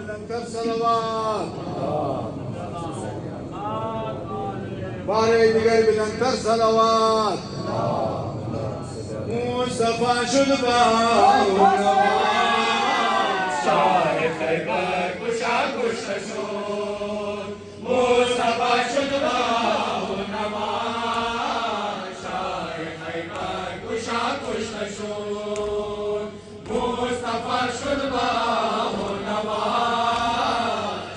بلندتر صلوات باره دیگر بلندتر صلوات مصطفى شد با شاه خیبر کشا کشته شد مصطفی شد با نماز شاه خیبر کشا کشته شد مصطفی شد با نماز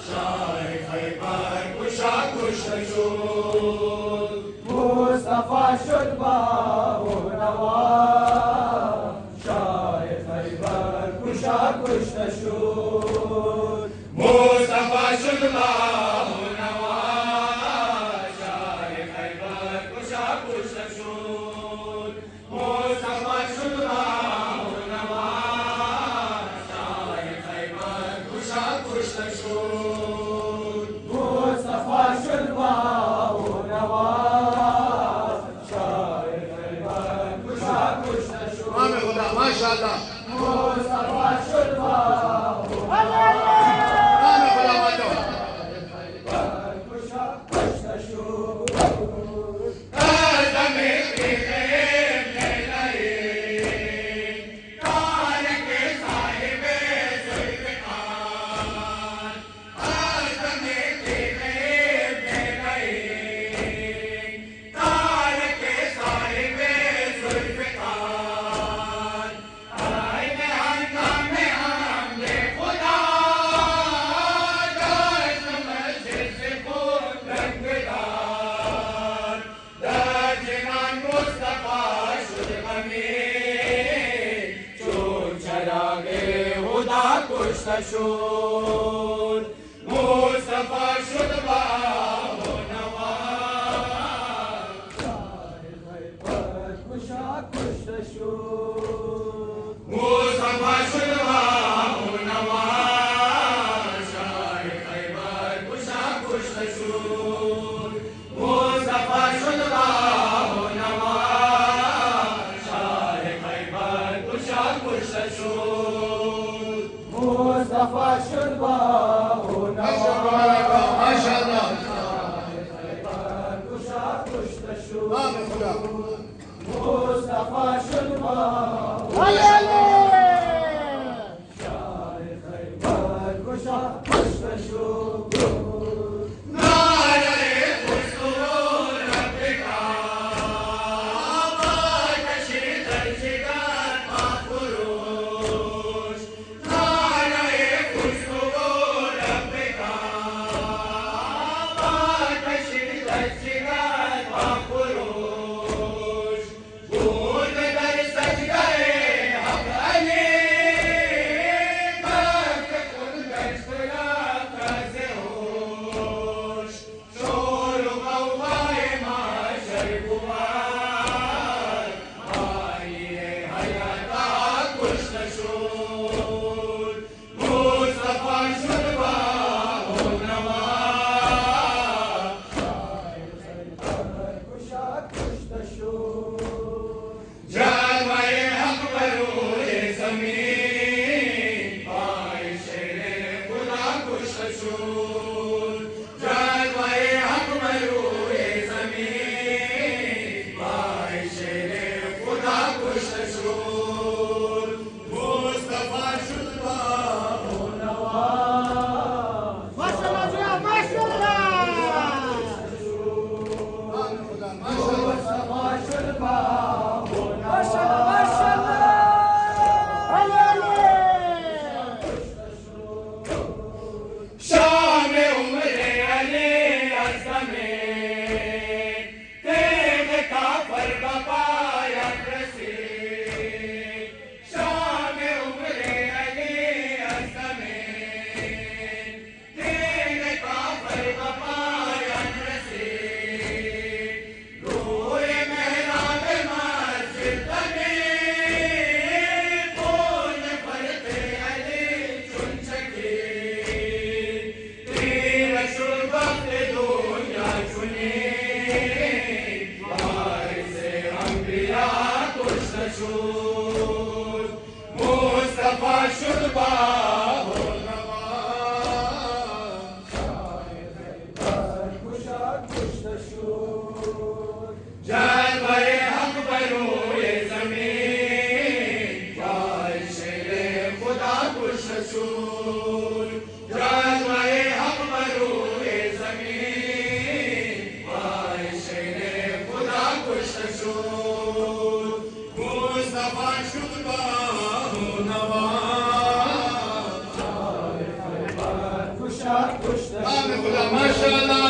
شاه خیبر کشا کشته شد مصطفی شد با نماز شاه خیبر کشا کشته شد مصطفی شد با نواز شاه خیبر کشا کشته شد مصطفی شد با نواز شاه خیبر کشا کشته شد مصطفی شد با نواز شاه خیبر کشا کشته شد امام خدا ماشاءالله مصطفی شد با امام خدا ماشاءالله کشا کشته شد کشته شد مصطفی شد با نواز شاه خیبر کشا کشته شد مصطفی شد با نواز شاه خیبر کشا کشته شد مصطفی شد با نواز شاه خیبر کشا کشته شد مصطفی شد با ماشاءالله خیبر کشا کشته شد امام خدا مصطفی شد با شاه خیبر کشا کشته شد शूर जलवाए हक बरूए ज़मीन आए शेरे खुदा कुश शूर मुस्तफा शुदा नवा खुशा कुश आमिन खुदा माशाअल्लाह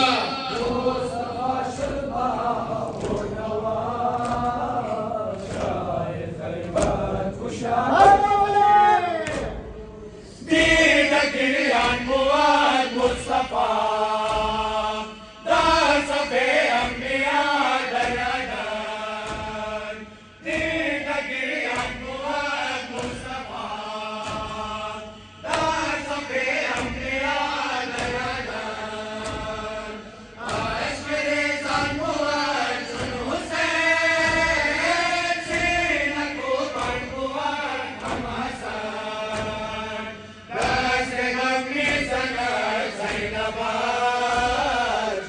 मुस्तफा शुदा नवा शाए खैबर खुशा मुस्तफा दार सफे अंबिया दरदार दीद गिरियान मुस्तफा दार सफे अंबिया दरदार अशरे जानमुआर सुन हुसैन सीना को पड़ुआर हमासान दस गमी सनर Zainabad,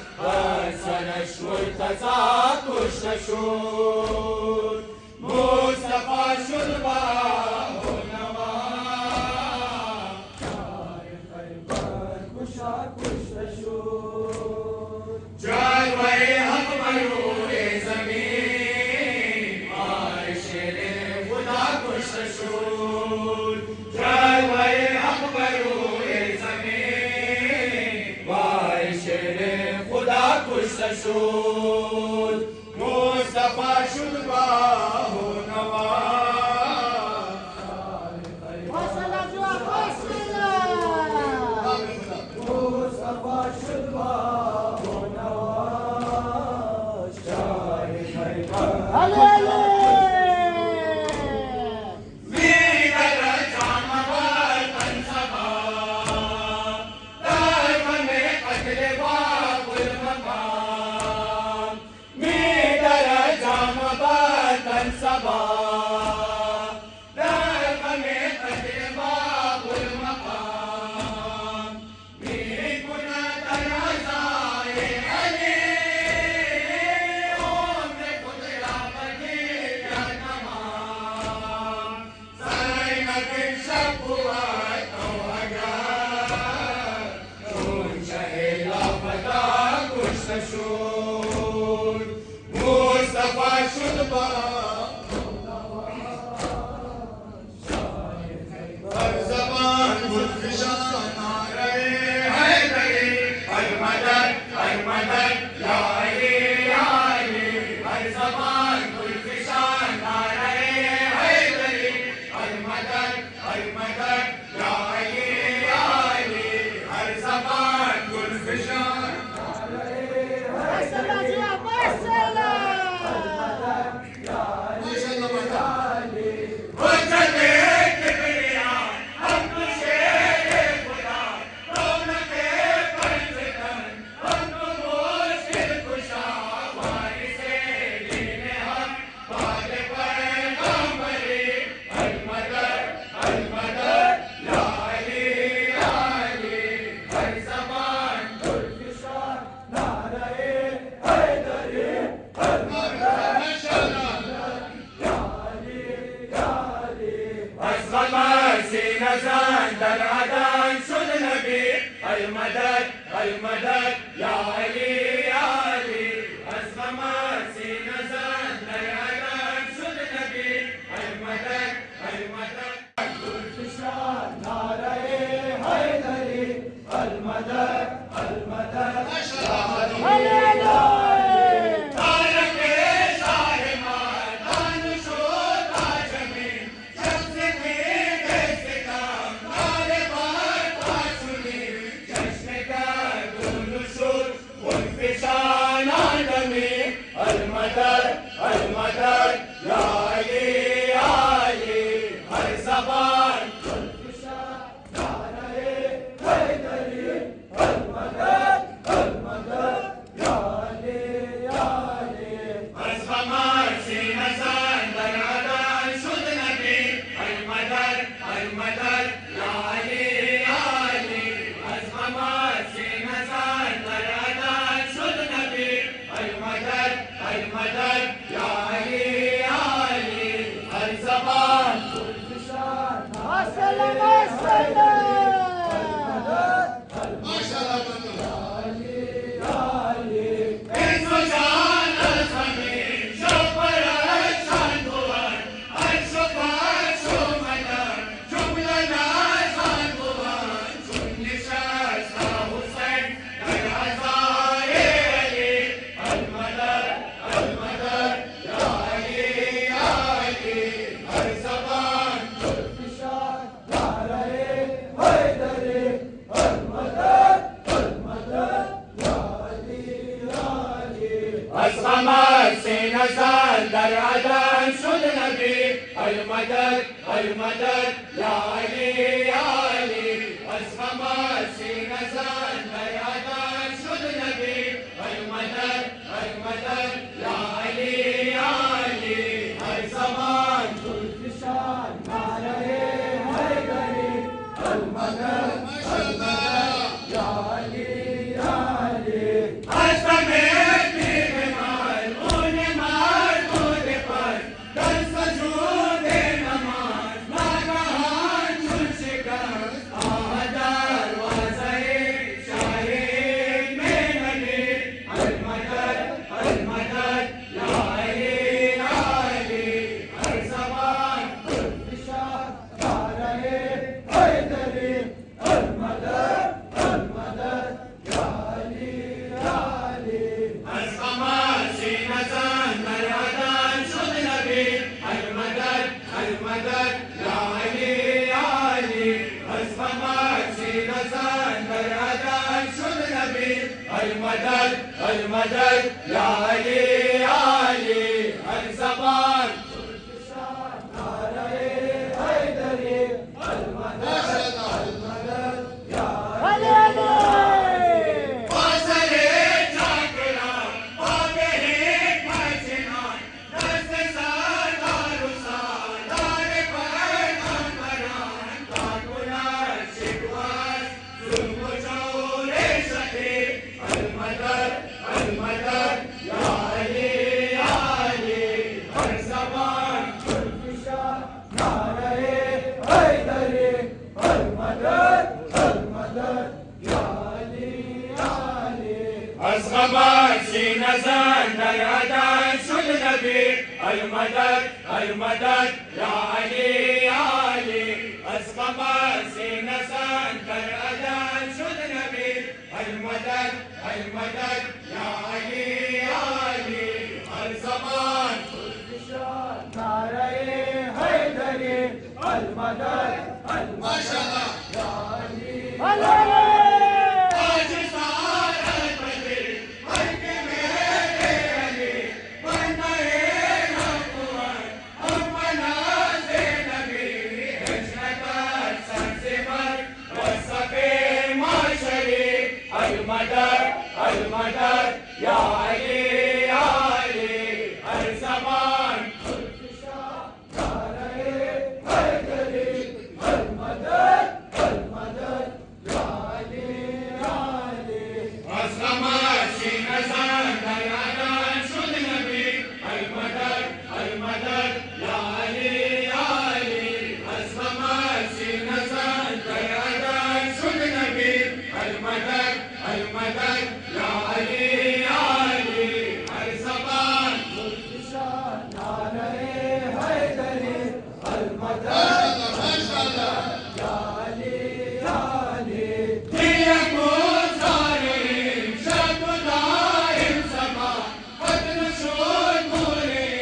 Sanashur Tazakur Shashur, Mustafa Shulba Hunawa, Kusha Kushashur, Jalwaye Haq Marure Zameen, Aay Shere Khuda Kushashur, Jalwaye Haq Marure Zameen, Aay Shere Khuda Kushashur, Mustafa शुदा नवा आमिन खुदा Mustafa Shulba Nawaz, Shahi Khaybar. Veer Jamawar Tansaba, Darma mein qadre Babul Maqam. Veer Jamawar Tansaba, Darma mein qadre Babul Maqam. Veer Guna Tanazaye Ali, Umre Khudra Badi Janamam. Zainab bin Shabuat Agar, Shun Shahila Fata Kushashur, Mustafa Shulba हर ज़बान गुलफिशान आ रहे हैदरी हर मदद या अली या अली हर ज़बान गुलफिशान आ रहे हैदरी हर मदद या अली या अली हर ज़बान गुलफिशान आ रहे माशाअल्लाह माशाअल्लाह हुज्जते किबरिया हम शेरे खुदा रौनके पंजतन हम मुश्किल कुशा वारिसे दीने हक बाद पैगंबरी अल मदद या अली हर ज़बान गुलफिशान नारे हैदरी हर أصغر سينزان در عدن شد نبي المدد يا علي يا علي أصغر سينزان در عدن شد نبي المدد الفشار ناره حيدري المدد One fish नजर अदन शुद नबी अलमदद अलमदद या अली अली हर ज़बान नारे हैदरी अलमदद अलमदद या अली अली फासले जागरा पावे मजना दस सादार सादार पैगाम बयान काकुला शिकवास जुल्म चौरे सके अलमदद अलमदद या अली अली हर ज़बान नारे हैदरी अलमदद अलमदद या अली अली أصغبان سين زان درادان شد نبي المدد المدد يا علي يا علي أصغبان سين زان درادان شد نبي المدد المدد يا علي يا علي الزمان नारे हैदरी अलमदद ما شاء الله या अली अली अली आज सारा बदल हर के मेरे अली बंदे नबूवत अपना से नबी हजरत संसेवर वसफे माशरी अलमदद अलमदद या अली या अली हर ज़बान नारे हैदरी अलमदद अलमदद या अली अली أصغبان سين زان درادان شد نبي المدد المدد يا علي يا علي أصغبان سين زان درادان شد نبي المدد المدد يا علي يا علي الزمان नारे हैदरी अलमदद या अली अली ليكن صارم شد دائم سما قدر شد مولي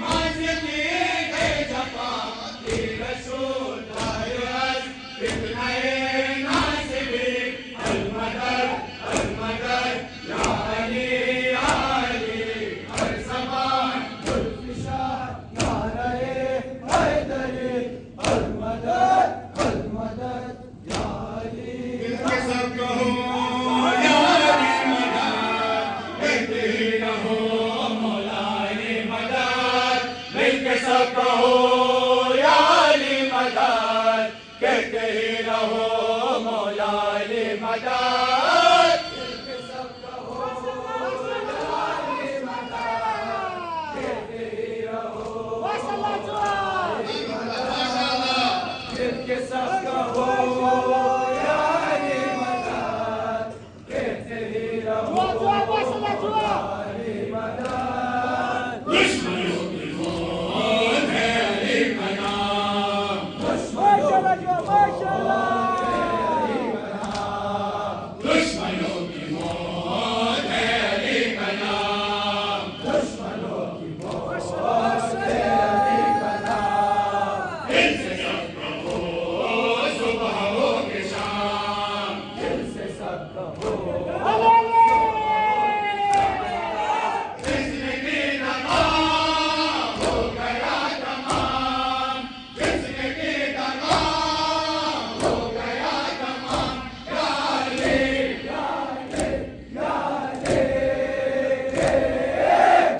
ما زكي كي جفا لرسول دائرس فتنة ناسبي المدد المدد يا علي يا علي هر زمان नारे हैदरी अलमदद अलमदद या अली मिलके सब कहो या अली मदद कहते ही रहो मौला अली मदद मिलके सब कहो या अली मदद कहते ही रहो मौला अली मदद माशाअल्लाह जवान जिनके सब कहो या अली मदद कहते ही रहो जुआ माशाअल्लाह जुआ अली मदद दुश्मनों की मौत है अली का नाम माशाअल्लाह जुआ माशाअल्लाह दुश्मनों की मौत है अली का नाम दुश्मनों की इनसे सब कहो सुबह हो के शाम दिल से सब कहो अली अली जिसने की नकाम हो गया तमाम जिसने की नकाम हो गया तमाम या अली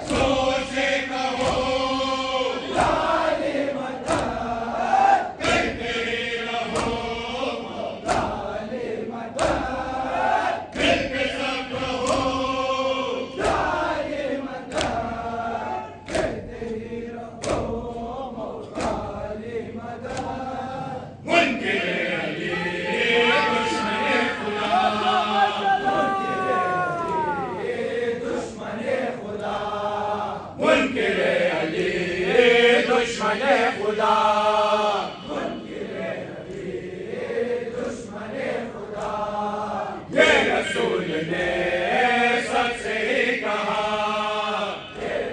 जोर से कहो अली मदद कहते रहो अली मदद मिलके सब कहो अली मदद कहते ही रहो मौला अली मदद उनके अली दुश्मन खुदा दुश्मन खुदा उनके अली दुश्मन खुदा दुश्मन खुदा ये रसूल ने सबसे कहा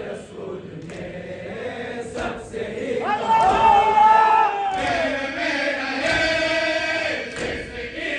रसूल ने सबसे ही अली अली मेरे में रहे जिसकी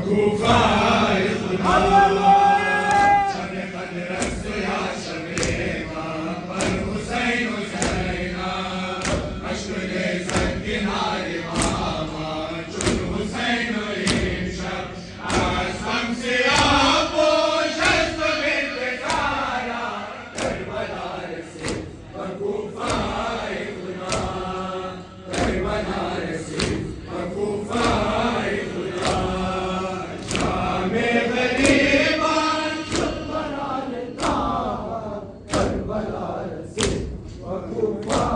Kurban tufan